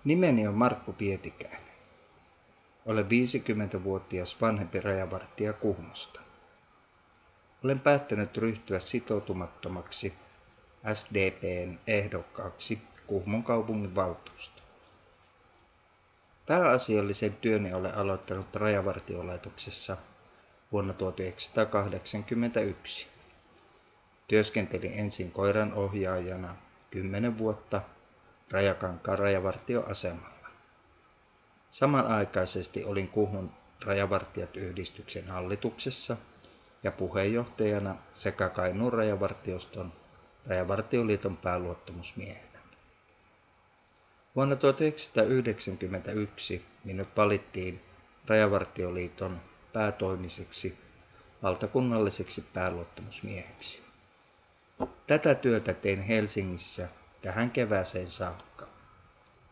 Nimeni on Markku Pietikäinen. Olen 50-vuotias vanhempi rajavartija Kuhmosta. Olen päättänyt ryhtyä sitoutumattomaksi SDP:n ehdokkaaksi Kuhmon kaupungin valtuustoon. Pääasiallisen työni olen aloittanut Rajavartiolaitoksessa vuonna 1981. Työskentelin ensin koiran ohjaajana 10 vuotta Rajakankaan rajavartioasemalla. Samanaikaisesti olin Kuhmon rajavartijat-yhdistyksen hallituksessa ja puheenjohtajana sekä Kainuun rajavartioston Rajavartioliiton pääluottamusmiehenä. Vuonna 1991 minut valittiin Rajavartioliiton päätoimiseksi valtakunnalliseksi pääluottamusmieheksi. Tätä työtä tein Helsingissä tähän kevääseen saakka,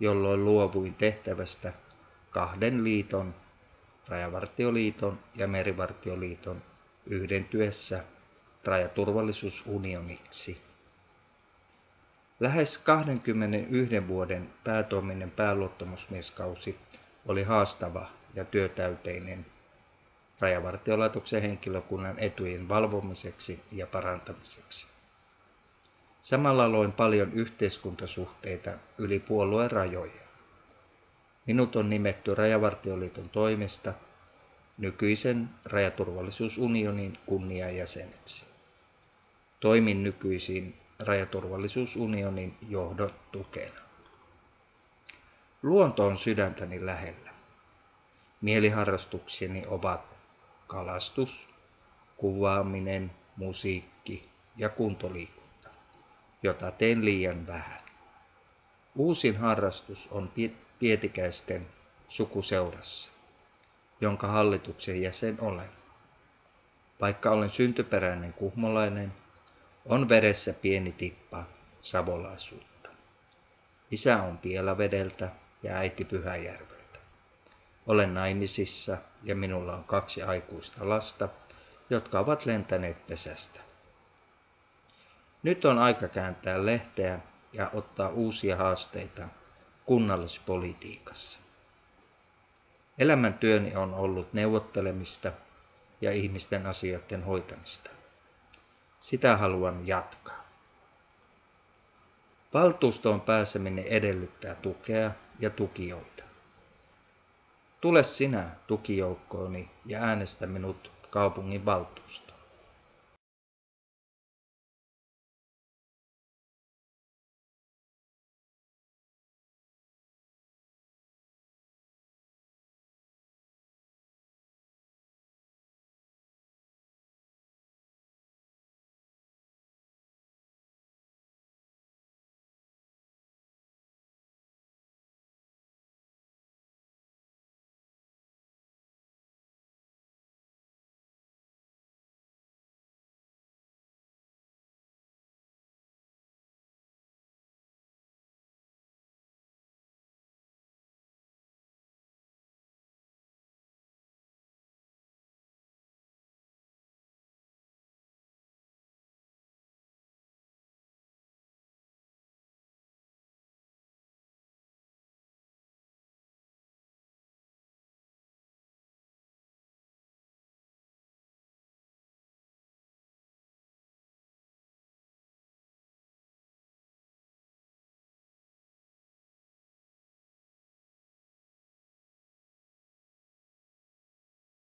jolloin luovuin tehtävästä 2 liiton, Rajavartioliiton ja Merivartioliiton yhdentyessä Rajaturvallisuusunioniksi. Lähes 21 vuoden päätoiminen pääluottamusmieskausi oli haastava ja työtäyteinen Rajavartiolaitoksen henkilökunnan etujen valvomiseksi ja parantamiseksi. Samalla loin paljon yhteiskuntasuhteita yli puolueen rajoja. Minut on nimetty Rajavartioliiton toimesta nykyisen Rajaturvallisuusunionin kunniajäseneksi. Toimin nykyisin Rajaturvallisuusunionin johdon tukena. Luonto on sydäntäni lähellä. Mieliharrastukseni ovat kalastus, kuvaaminen, musiikki ja kuntoliikunta, jota teen liian vähän. Uusin harrastus on Pietikäisten sukuseurassa, jonka hallituksen jäsen olen. Vaikka olen syntyperäinen kuhmolainen, on veressä pieni tippa savolaisuutta. Isä on Pielavedeltä ja äiti Pyhäjärveltä. Olen naimisissa ja minulla on 2 aikuista lasta, jotka ovat lentäneet pesästä. Nyt on aika kääntää lehteä ja ottaa uusia haasteita kunnallispolitiikassa. Elämäntyöni on ollut neuvottelemista ja ihmisten asioiden hoitamista. Sitä haluan jatkaa. Valtuustoon pääseminen edellyttää tukea ja tukijoita. Tule sinä tukijoukkooni ja äänestä minut kaupungin valtuustoon.